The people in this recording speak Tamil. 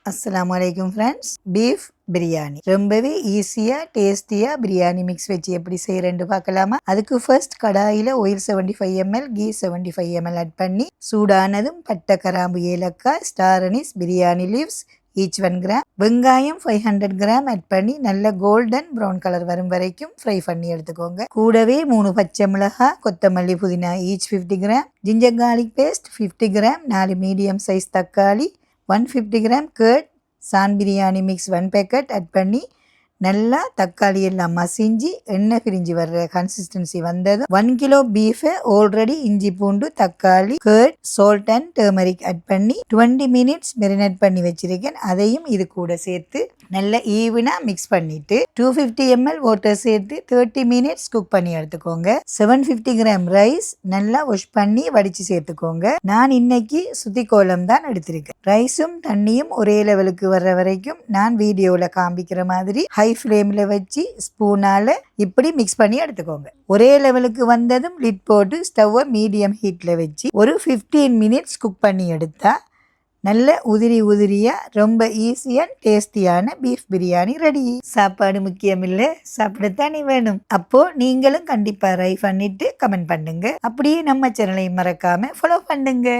அஸ்ஸலாமு அலைக்கும் ஃப்ரெண்ட்ஸ். பீஃப் பிரியாணி ரொம்பவே ஈஸியாக டேஸ்டியாக பிரியாணி மிக்ஸ் வச்சு எப்படி செய்கிறேன்னு பார்க்கலாமா? அதுக்கு ஃபர்ஸ்ட் கடாயில் oil 75 ml ghee 75 ml add பண்ணி சூடானதும் பட்டை கிராம்பு ஏலக்காய் star anise biryani leaves each 1 gram வெங்காயம் 500 கிராம் ஆட் பண்ணி நல்ல கோல்டன் ப்ரௌன் கலர் வரும் வரைக்கும் ஃப்ரை பண்ணி எடுத்துக்கோங்க. கூடவே 3 பச்சை மிளகாய் கொத்தமல்லி புதினா ஈச் 50 gram ginger garlic paste 50 gram 4 medium size தக்காளி 150 gram curd Shan biryani mix 1 packet add பண்ணி நல்லா தக்காளி எல்லாம் மசிஞ்சு எண்ணெய் பிரிஞ்சு வர்ற கன்சிஸ்டன்சி வந்ததும் 1 கிலோ பீஃபை ஆல்ரெடி இஞ்சி பூண்டு தக்காளி curd salt and turmeric add பண்ணி 20 மினிட்ஸ் மெரினேட் பண்ணி வச்சிருக்கேன். அதையும் இது கூட சேர்த்து நல்லா ஈவனாக மிக்ஸ் பண்ணிட்டு 250 ml வாட்டர் சேர்த்து 30 மினிட்ஸ் குக் பண்ணி எடுத்துக்கோங்க. 750 கிராம் ரைஸ் நல்லா வாஷ் பண்ணி வடித்து சேர்த்துக்கோங்க. நான் இன்னைக்கு சுத்தி கோலம் தான் எடுத்திருக்கேன். ரைஸும் தண்ணியும் ஒரே லெவலுக்கு வர்ற வரைக்கும் நான் வீடியோவில் காமிக்கிற மாதிரி ஹை ஃப்ளேமில் வச்சு ஸ்பூனால் இப்படி மிக்ஸ் பண்ணி எடுத்துக்கோங்க. ஒரே லெவலுக்கு வந்ததும் லிட் போட்டு ஸ்டவ்வை மீடியம் ஹீட்டில் வச்சு ஒரு 15 மினிட்ஸ் குக் பண்ணி எடுத்தா நல்ல உதிரியாக ரொம்ப ஈஸியாக டேஸ்டியான பீஃப் பிரியாணி ரெடி. சாப்பாடு முக்கியம் இல்லை, சாப்பிடத்தானே வேணும். அப்போ நீங்களும் கண்டிப்பாக ட்ரை பண்ணிட்டு கமெண்ட் பண்ணுங்க. அப்படியே நம்ம சேனலை மறக்காம ஃபாலோ பண்ணுங்க.